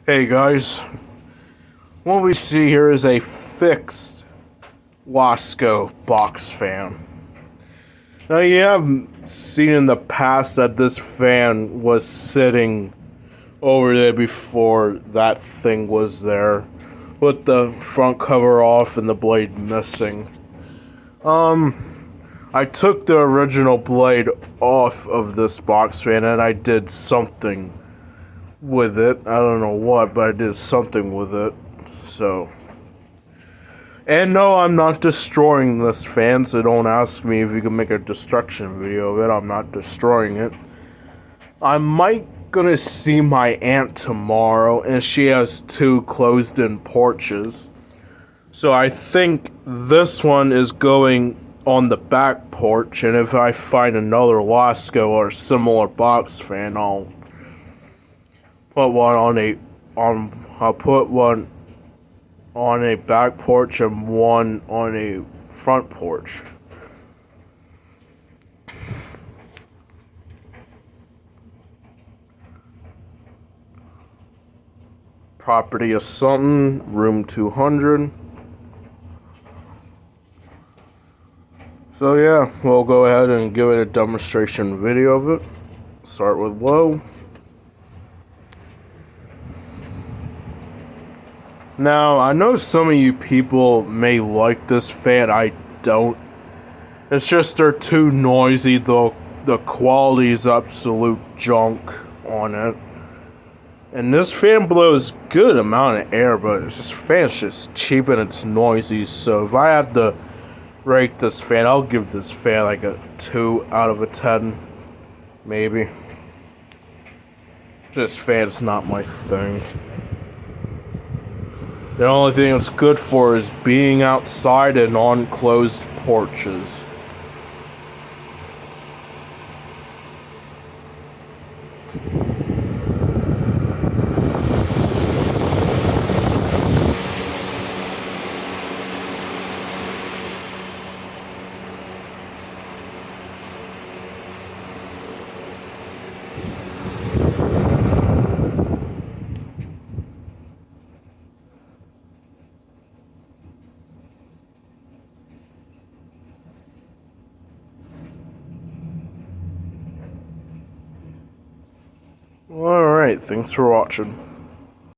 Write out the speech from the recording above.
Hey guys, what we see here is a fixed Lasco box fan. Now you have seen in the past that this fan was sitting over there before that thing was there, with the front cover off and the blade missing. I took the original blade off of this box fan and I did something with it. I don't know what, but I did something with it. So, and no, I'm not destroying this fan, so don't ask me if you can make a destruction video of it. I'm not destroying it. I might gonna see my aunt tomorrow, and she has two closed-in porches. So I think this one is going on the back porch, and if I find another Lasco or similar box fan, I'll put one on a back porch and one on a front porch. Property of something, room 200. So yeah, we'll go ahead and give it a demonstration video of it. Start with low. Now, I know some of you people may like this fan, I don't. It's just they're too noisy, the quality is absolute junk on it. And this fan blows good amount of air, but it's just fan's just cheap and it's noisy. So if I have to rate this fan, I'll give this fan like a 2 out of a 10, maybe. This fan's not my thing. The only thing it's good for is being outside and on closed porches. Alright, thanks for watching.